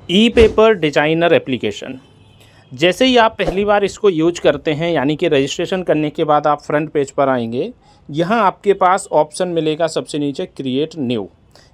ई paper designer application. जैसे ही आप पहली बार इसको यूज करते हैं, यानी कि रजिस्ट्रेशन करने के बाद आप फ्रंट पेज पर आएंगे, यहाँ आपके पास ऑप्शन मिलेगा सबसे नीचे क्रिएट न्यू।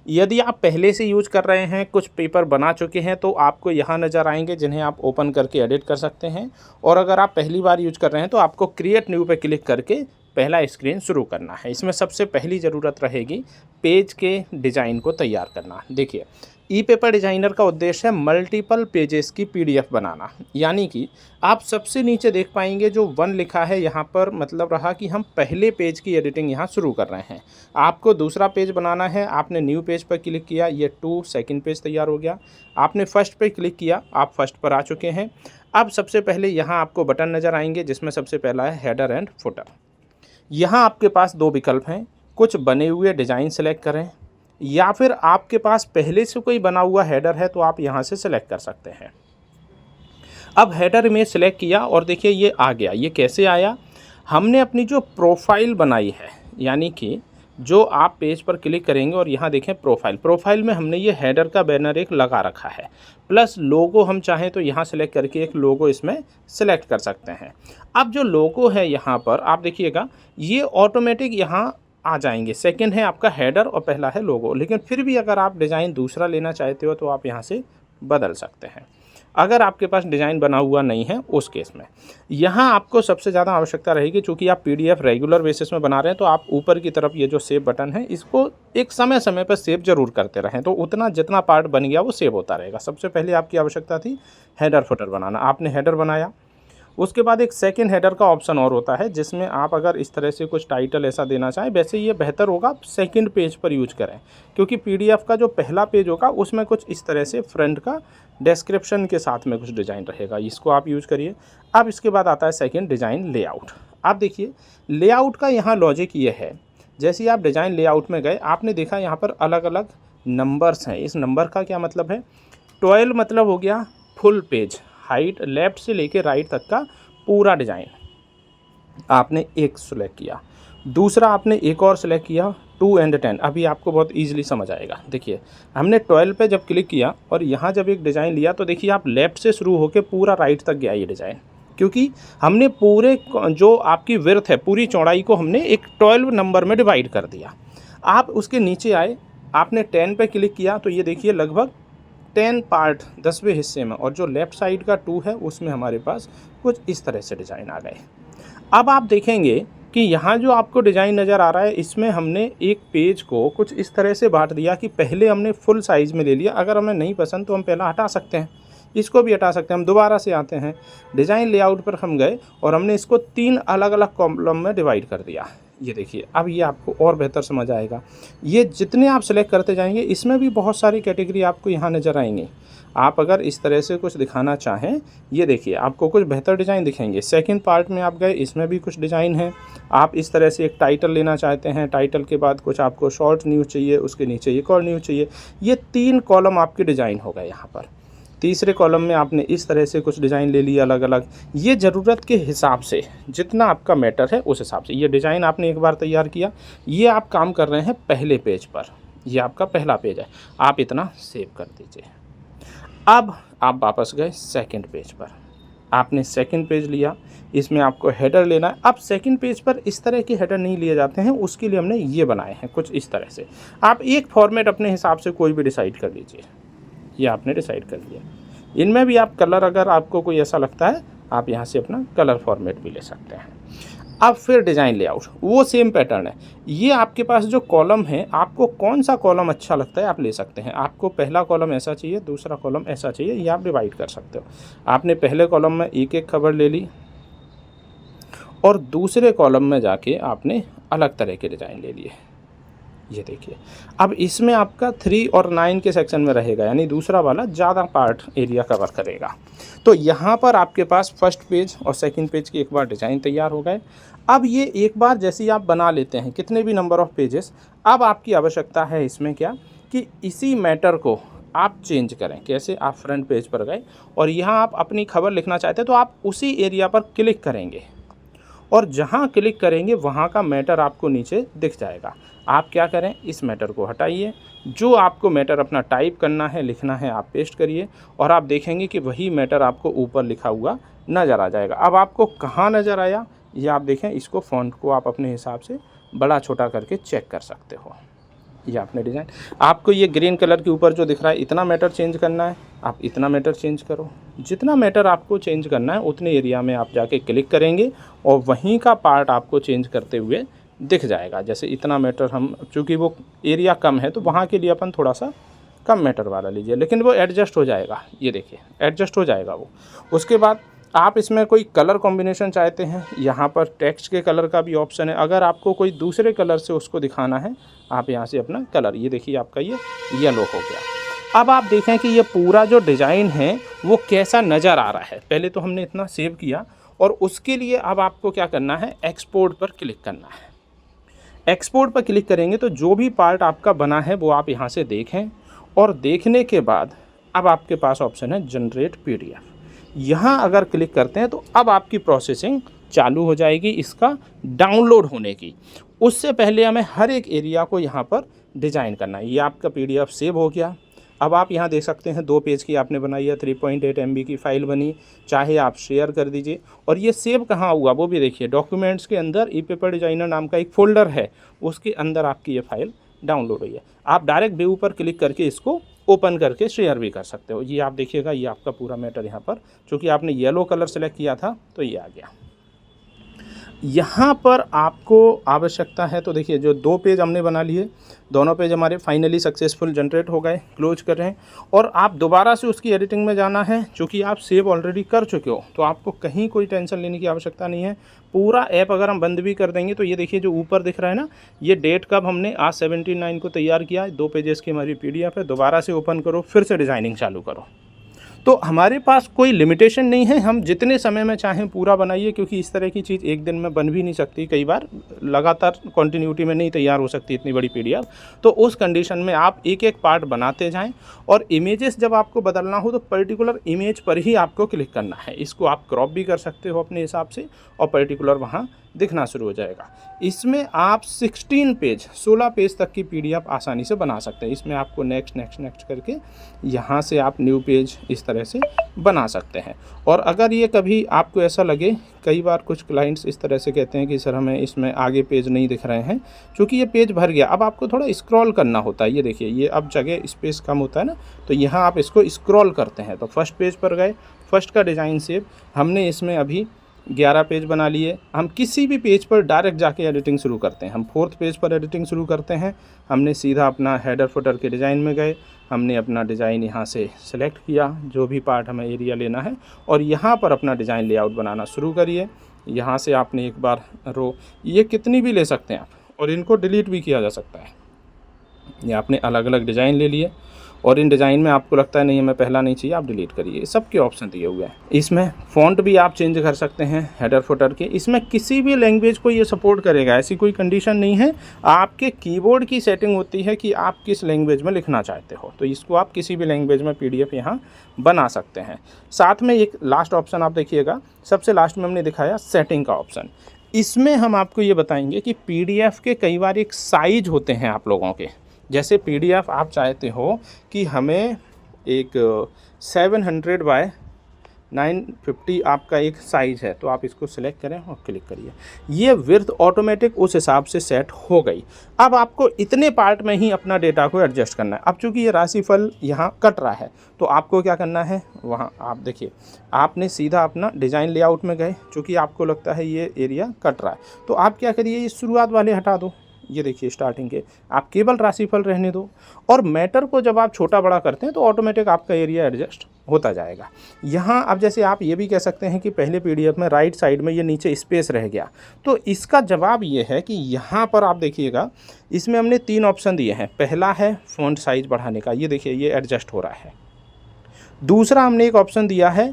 यदि आप पहले से यूज कर रहे हैं, कुछ पेपर बना चुके हैं, तो आपको यहाँ नज़र आएंगे जिन्हें आप ओपन करके एडिट कर सकते हैं। और अगर आप पहली बार यूज कर रहे हैं तो आपको क्रिएट न्यू पे क्लिक करके पहला स्क्रीन शुरू करना है। इसमें सबसे पहली ज़रूरत रहेगी पेज के डिज़ाइन को तैयार करना। देखिए, ई पेपर डिज़ाइनर का उद्देश्य है मल्टीपल पेजेस की पीडीएफ बनाना। यानी कि आप सबसे नीचे देख पाएंगे जो 1 लिखा है, यहाँ पर मतलब रहा कि हम पहले पेज की एडिटिंग यहाँ शुरू कर रहे हैं। आपको दूसरा पेज बनाना है, आपने न्यू पेज पर क्लिक किया, ये 2 सेकंड पेज तैयार हो गया। आपने फर्स्ट पे क्लिक किया, आप फर्स्ट पर आ चुके हैं। अब सबसे पहले यहाँ आपको बटन नज़र आएंगे जिसमें सबसे पहला है हेडर एंड फुटर। यहाँ आपके पास 2 विकल्प हैं, कुछ बने हुए डिज़ाइन सेलेक्ट करें या फिर आपके पास पहले से कोई बना हुआ हेडर है तो आप यहाँ से सिलेक्ट कर सकते हैं। अब हेडर इमेज सेलेक्ट किया और देखिए ये आ गया। ये कैसे आया? हमने अपनी जो प्रोफाइल बनाई है, यानी कि जो आप पेज पर क्लिक करेंगे और यहाँ देखें प्रोफाइल में हमने ये हेडर का बैनर एक लगा रखा है, प्लस लोगो हम चाहें तो यहाँ सेलेक्ट करके एक लोगो इसमें सेलेक्ट कर सकते हैं। अब जो लोगो है यहाँ पर आप देखिएगा, ये ऑटोमेटिक यहाँ आ जाएंगे। सेकंड है आपका हेडर और पहला है लोगो। लेकिन फिर भी अगर आप डिज़ाइन दूसरा लेना चाहते हो तो आप यहाँ से बदल सकते हैं, अगर आपके पास डिज़ाइन बना हुआ नहीं है उस केस में। यहाँ आपको सबसे ज़्यादा आवश्यकता रहेगी, चूँकि आप पीडीएफ रेगुलर बेसिस में बना रहे हैं, तो आप ऊपर की तरफ ये जो सेव बटन है इसको एक समय समय पर सेव जरूर करते रहें, तो उतना जितना पार्ट बन गया वो सेव होता रहेगा। सबसे पहले आपकी आवश्यकता थी हेडर फुटर बनाना। आपने हेडर बनाया, उसके बाद एक सेकंड हेडर का ऑप्शन और होता है जिसमें आप अगर इस तरह से कुछ टाइटल ऐसा देना चाहें, वैसे ये बेहतर होगा आप सेकंड पेज पर यूज करें, क्योंकि पीडीएफ का जो पहला पेज होगा उसमें कुछ इस तरह से फ्रंट का डिस्क्रिप्शन के साथ में कुछ डिज़ाइन रहेगा, इसको आप यूज करिए। अब इसके बाद आता है सेकेंड डिज़ाइन लेआउट। आप देखिए लेआउट का यहाँ लॉजिक ये है, जैसे ही आप डिज़ाइन लेआउट में गए आपने देखा यहाँ पर अलग अलग नंबर्स हैं। इस नंबर का क्या मतलब है? 12 मतलब हो गया फुल पेज, हाइट लेफ़्ट से लेके राइट तक का पूरा डिज़ाइन आपने एक सेलेक्ट किया। दूसरा आपने एक और सेलेक्ट किया 2 एंड 10। अभी आपको बहुत इजीली समझ आएगा। देखिए हमने 12 पे जब क्लिक किया और यहाँ जब एक डिज़ाइन लिया तो देखिए आप लेफ़्ट से शुरू होकर पूरा राइट तक गया ये डिज़ाइन, क्योंकि हमने पूरे जो आपकी विड्थ है पूरी चौड़ाई को हमने एक 12 नंबर में डिवाइड कर दिया। आप उसके नीचे आए, आपने 10 पे क्लिक किया तो ये देखिए लगभग 10 पार्ट 10वें हिस्से में, और जो लेफ़्ट साइड का 2 है उसमें हमारे पास कुछ इस तरह से डिज़ाइन आ गए। अब आप देखेंगे कि यहाँ जो आपको डिज़ाइन नज़र आ रहा है इसमें हमने एक पेज को कुछ इस तरह से बांट दिया कि पहले हमने फुल साइज़ में ले लिया। अगर हमें नहीं पसंद तो हम पहला हटा सकते हैं, इसको भी हटा सकते हैं। हम दोबारा से आते हैं, डिज़ाइन लेआउट पर हम गए और हमने इसको 3 अलग अलग कॉलम में डिवाइड कर दिया। ये देखिए अब ये आपको और बेहतर समझ आएगा। ये जितने आप सेलेक्ट करते जाएंगे इसमें भी बहुत सारी कैटेगरी आपको यहाँ नज़र आएंगी। आप अगर इस तरह से कुछ दिखाना चाहें, ये देखिए आपको कुछ बेहतर डिज़ाइन दिखेंगे। सेकंड पार्ट में आप गए, इसमें भी कुछ डिज़ाइन है। आप इस तरह से एक टाइटल लेना चाहते हैं, टाइटल के बाद कुछ आपको शॉर्ट न्यूज़ चाहिए, उसके नीचे एक और न्यूज़ चाहिए। ये 3 कॉलम आपके डिज़ाइन हो गए यहाँ पर। तीसरे कॉलम में आपने इस तरह से कुछ डिज़ाइन ले लिया अलग अलग। ये ज़रूरत के हिसाब से जितना आपका मैटर है उस हिसाब से ये डिज़ाइन आपने एक बार तैयार किया। ये आप काम कर रहे हैं पहले पेज पर, ये आपका पहला पेज है, आप इतना सेव कर दीजिए। अब आप वापस गए सेकंड पेज पर, आपने सेकंड पेज लिया, इसमें आपको हेडर लेना है। अब सेकंड पेज पर इस तरह के हेडर नहीं लिए जाते हैं, उसके लिए हमने ये बनाए हैं कुछ इस तरह से। आप एक फॉर्मेट अपने हिसाब से कोई भी डिसाइड कर लीजिए, ये आपने डिसाइड कर लिया। इनमें भी आप कलर, अगर आपको कोई ऐसा लगता है आप यहाँ से अपना कलर फॉर्मेट भी ले सकते हैं। अब फिर डिज़ाइन लेआउट, वो सेम पैटर्न है। ये आपके पास जो कॉलम है, आपको कौन सा कॉलम अच्छा लगता है आप ले सकते हैं। आपको पहला कॉलम ऐसा चाहिए, दूसरा कॉलम ऐसा चाहिए, ये आप डिवाइड कर सकते हो। आपने पहले कॉलम में एक एक खबर ले ली और दूसरे कॉलम में जाके आपने अलग तरह के डिज़ाइन ले लिए। ये देखिए अब इसमें आपका 3 और 9 के सेक्शन में रहेगा, यानी दूसरा वाला ज़्यादा पार्ट एरिया कवर करेगा। तो यहाँ पर आपके पास फर्स्ट पेज और सेकंड पेज की एक बार डिज़ाइन तैयार हो गए। अब ये एक बार जैसे ही आप बना लेते हैं कितने भी नंबर ऑफ़ पेजेस, अब आपकी आवश्यकता है इसमें क्या कि इसी मैटर को आप चेंज करें। कैसे? आप फ्रंट पेज पर गए और यहाँ आप अपनी खबर लिखना चाहते हैं तो आप उसी एरिया पर क्लिक करेंगे और जहाँ क्लिक करेंगे वहाँ का मैटर आपको नीचे दिख जाएगा। आप क्या करें, इस मैटर को हटाइए, जो आपको मैटर अपना टाइप करना है, लिखना है, आप पेस्ट करिए और आप देखेंगे कि वही मैटर आपको ऊपर लिखा हुआ नज़र आ जाएगा। अब आपको कहाँ नज़र आया ये आप देखें, इसको फ़ॉन्ट को आप अपने हिसाब से बड़ा छोटा करके चेक कर सकते हो। ये आपने डिज़ाइन, आपको ये ग्रीन कलर के ऊपर जो दिख रहा है इतना मैटर चेंज करना है, आप इतना मैटर चेंज करो। जितना मैटर आपको चेंज करना है उतने एरिया में आप जाके क्लिक करेंगे और वहीं का पार्ट आपको चेंज करते हुए दिख जाएगा। जैसे इतना मैटर हम, चूँकि वो एरिया कम है तो वहाँ के लिए अपन थोड़ा सा कम मैटर वाला लीजिए, लेकिन वो एडजस्ट हो जाएगा। ये देखिए एडजस्ट हो जाएगा वो। उसके बाद आप इसमें कोई कलर कॉम्बिनेशन चाहते हैं, यहाँ पर टेक्स्ट के कलर का भी ऑप्शन है। अगर आपको कोई दूसरे कलर से उसको दिखाना है, आप यहाँ से अपना कलर, ये देखिए आपका ये येलो हो गया। अब आप देखें कि ये पूरा जो डिज़ाइन है वो कैसा नज़र आ रहा है। पहले तो हमने इतना सेव किया और उसके लिए अब आपको क्या करना है, एक्सपोर्ट पर क्लिक करना है। एक्सपोर्ट पर क्लिक करेंगे तो जो भी पार्ट आपका बना है वो आप यहाँ से देखें और देखने के बाद अब आपके पास ऑप्शन है जनरेट PDF। यहाँ अगर क्लिक करते हैं तो अब आपकी प्रोसेसिंग चालू हो जाएगी इसका डाउनलोड होने की। उससे पहले हमें हर एक एरिया को यहाँ पर डिज़ाइन करना है। ये आपका PDF सेव हो गया। अब आप यहाँ देख सकते हैं 2 पेज की आपने बनाई है, 3.8 MB की फ़ाइल बनी, चाहे आप शेयर कर दीजिए। और ये सेव कहाँ हुआ वो भी देखिए, डॉक्यूमेंट्स के अंदर ई-पेपर डिज़ाइनर नाम का एक फ़ोल्डर है, उसके अंदर आपकी ये फ़ाइल डाउनलोड हुई है। आप डायरेक्ट व्यू पर क्लिक करके इसको ओपन करके शेयर भी कर सकते हो। ये आप देखिएगा, ये आपका पूरा मैटर यहाँ पर, चूँकि आपने येलो कलर सेलेक्ट किया था तो ये आ गया। यहाँ पर आपको आवश्यकता है तो देखिए जो 2 पेज हमने बना लिए, दोनों पेज हमारे फाइनली सक्सेसफुल जनरेट हो गए। क्लोज कर रहे हैं और आप दोबारा से उसकी एडिटिंग में जाना है। चूँकि आप सेव ऑलरेडी कर चुके हो तो आपको कहीं कोई टेंशन लेने की आवश्यकता नहीं है। पूरा ऐप अगर हम बंद भी कर देंगे तो ये देखिए जो ऊपर दिख रहा है ना, ये डेट कब हमने आज 17/9 को तैयार किया, 2 पेजेस की हमारी PDF है। दोबारा से ओपन करो, फिर से डिज़ाइनिंग चालू करो। तो हमारे पास कोई लिमिटेशन नहीं है, हम जितने समय में चाहें पूरा बनाइए, क्योंकि इस तरह की चीज़ एक दिन में बन भी नहीं सकती। कई बार लगातार कंटिन्यूटी में नहीं तैयार हो सकती इतनी बड़ी PDF। तो उस कंडीशन में आप एक एक पार्ट बनाते जाएं और इमेजेस जब आपको बदलना हो तो पर्टिकुलर इमेज पर ही आपको क्लिक करना है। इसको आप क्रॉप भी कर सकते हो अपने हिसाब से और पर्टिकुलर वहाँ दिखना शुरू हो जाएगा। इसमें आप 16 पेज तक की PDF आसानी से बना सकते हैं। इसमें आपको नेक्स्ट नेक्स्ट नेक्स्ट करके यहाँ से आप न्यू पेज इस तरह से बना सकते हैं। और अगर ये कभी आपको ऐसा लगे, कई बार कुछ क्लाइंट्स इस तरह से कहते हैं कि सर हमें इसमें आगे पेज नहीं दिख रहे हैं क्योंकि ये पेज भर गया, अब आपको थोड़ा स्क्रॉल करना होता है। ये देखिए ये अब जगह स्पेस कम होता है ना, तो यहाँ आप इसको स्क्रॉल करते हैं तो फर्स्ट पेज पर गए, फर्स्ट का डिज़ाइन सेव। हमने इसमें अभी 11 पेज बना लिए। हम किसी भी पेज पर डायरेक्ट जाके एडिटिंग शुरू करते हैं। हम 4th पेज पर एडिटिंग शुरू करते हैं। हमने सीधा अपना हेडर फुटर के डिज़ाइन में गए, हमने अपना डिज़ाइन यहाँ से सेलेक्ट किया, जो भी पार्ट हमें एरिया लेना है, और यहाँ पर अपना डिज़ाइन लेआउट बनाना शुरू करिए। यहाँ से आपने एक बार रो, ये कितनी भी ले सकते हैं आप, और इनको डिलीट भी किया जा सकता है। ये आपने अलग अलग डिज़ाइन ले लिए और इन डिज़ाइन में आपको लगता है नहीं हमें पहला नहीं चाहिए, आप डिलीट करिए। सबके ऑप्शन दिए हुए हैं। इसमें फ़ॉन्ट भी आप चेंज कर सकते हैं हेडर फुटर के। इसमें किसी भी लैंग्वेज को ये सपोर्ट करेगा, ऐसी कोई कंडीशन नहीं है। आपके कीबोर्ड की सेटिंग होती है कि आप किस लैंग्वेज में लिखना चाहते हो, तो इसको आप किसी भी लैंग्वेज में PDF यहाँ बना सकते हैं। साथ में एक लास्ट ऑप्शन आप देखिएगा, सबसे लास्ट में हमने दिखाया सेटिंग का ऑप्शन। इसमें हम आपको ये बताएंगे कि PDF के कई बार एक साइज होते हैं आप लोगों के। जैसे PDF आप चाहते हो कि हमें एक 700 बाय 950 आपका एक साइज़ है, तो आप इसको सिलेक्ट करें और क्लिक करिए। ये विड्थ ऑटोमेटिक उस हिसाब से सेट हो गई। अब आपको इतने पार्ट में ही अपना डेटा को एडजस्ट करना है। अब चूंकि ये राशिफल यहाँ कट रहा है तो आपको क्या करना है, वहाँ आप देखिए आपने सीधा अपना डिज़ाइन लेआउट में गए। चूँकि आपको लगता है ये एरिया कट रहा है तो आप क्या करिए, ये शुरुआत वाले हटा दो। ये देखिए स्टार्टिंग के आप केवल राशिफल रहने दो, और मैटर को जब आप छोटा बड़ा करते हैं तो ऑटोमेटिक आपका एरिया एडजस्ट होता जाएगा। यहाँ अब जैसे आप ये भी कह सकते हैं कि पहले PDF में राइट साइड में ये नीचे स्पेस रह गया, तो इसका जवाब ये है कि यहाँ पर आप देखिएगा इसमें हमने 3 ऑप्शन दिए हैं। पहला है फ़ॉन्ट साइज़ बढ़ाने का, ये देखिए ये एडजस्ट हो रहा है। दूसरा हमने एक ऑप्शन दिया है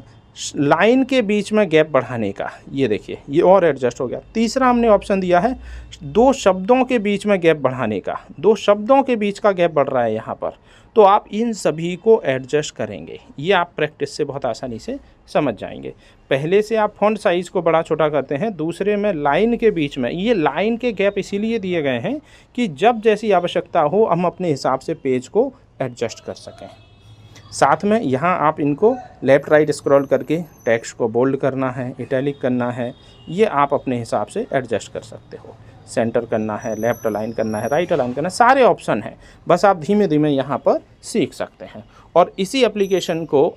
लाइन के बीच में गैप बढ़ाने का, ये देखिए ये और एडजस्ट हो गया। तीसरा हमने ऑप्शन दिया है दो शब्दों के बीच में गैप बढ़ाने का, दो शब्दों के बीच का गैप बढ़ रहा है यहाँ पर, तो आप इन सभी को एडजस्ट करेंगे। ये आप प्रैक्टिस से बहुत आसानी से समझ जाएंगे। पहले से आप फॉन्ट साइज़ को बड़ा छोटा करते हैं, दूसरे में लाइन के बीच में, ये लाइन के गैप इसीलिए दिए गए हैं कि जब जैसी आवश्यकता हो हम अपने हिसाब से पेज को एडजस्ट कर सकें। साथ में यहाँ आप इनको लेफ़्ट राइट स्क्रॉल करके टेक्स्ट को बोल्ड करना है, इटैलिक करना है, ये आप अपने हिसाब से एडजस्ट कर सकते हो। सेंटर करना है, लेफ़्ट अलाइन करना है, राइट अलाइन करना है, सारे ऑप्शन हैं, बस आप धीमे धीमे यहाँ पर सीख सकते हैं। और इसी एप्लीकेशन को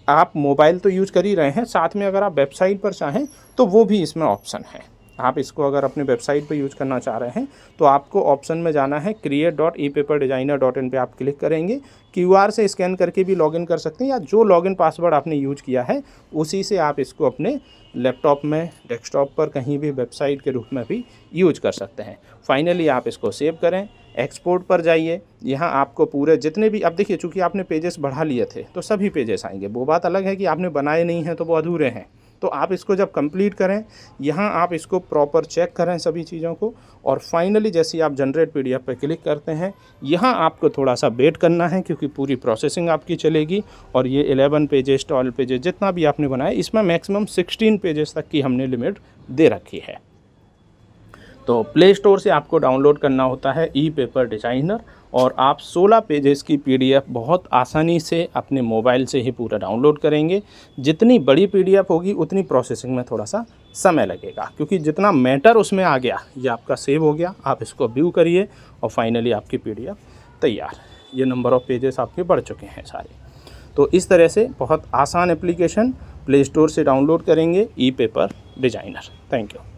आप मोबाइल तो यूज़ कर ही रहे हैं, साथ में अगर आप वेबसाइट पर चाहें तो वो भी इसमें ऑप्शन है। आप इसको अगर अपने वेबसाइट पे यूज़ करना चाह रहे हैं तो आपको ऑप्शन में जाना है, create.epaperdesigner.in पे आप क्लिक करेंगे। QR से स्कैन करके भी लॉगिन कर सकते हैं, या जो लॉगिन पासवर्ड आपने यूज किया है उसी से आप इसको अपने लैपटॉप में, डेस्कटॉप पर, कहीं भी वेबसाइट के रूप में भी यूज कर सकते हैं। फाइनली आप इसको सेव करें, एक्सपोर्ट पर जाइए। यहाँ आपको पूरे जितने भी, अब देखिए चूँकि आपने पेजेस बढ़ा लिए थे तो सभी पेजेस आएंगे। वो बात अलग है कि आपने बनाए नहीं हैं तो वो अधूरे हैं। तो आप इसको जब कंप्लीट करें, यहाँ आप इसको प्रॉपर चेक करें सभी चीज़ों को, और फाइनली जैसे आप जनरेट PDF पर क्लिक करते हैं, यहाँ आपको थोड़ा सा वेट करना है क्योंकि पूरी प्रोसेसिंग आपकी चलेगी। और ये 11 पेजेस, 12 पेजेस जितना भी आपने बनाया, इसमें मैक्सिमम 16 पेजेस तक की हमने लिमिट दे रखी है। तो प्ले स्टोर से आपको डाउनलोड करना होता है ई-पेपर डिज़ाइनर, और आप 16 पेजेस की PDF बहुत आसानी से अपने मोबाइल से ही पूरा डाउनलोड करेंगे। जितनी बड़ी PDF होगी उतनी प्रोसेसिंग में थोड़ा सा समय लगेगा, क्योंकि जितना मैटर उसमें आ गया ये आपका सेव हो गया। आप इसको व्यू करिए और फाइनली आपकी PDF तैयार। ये नंबर ऑफ़ पेजेस आपके बढ़ चुके हैं सारे। तो इस तरह से बहुत आसान एप्लीकेशन प्ले स्टोर से डाउनलोड करेंगे ई-पेपर डिज़ाइनर। Thank you.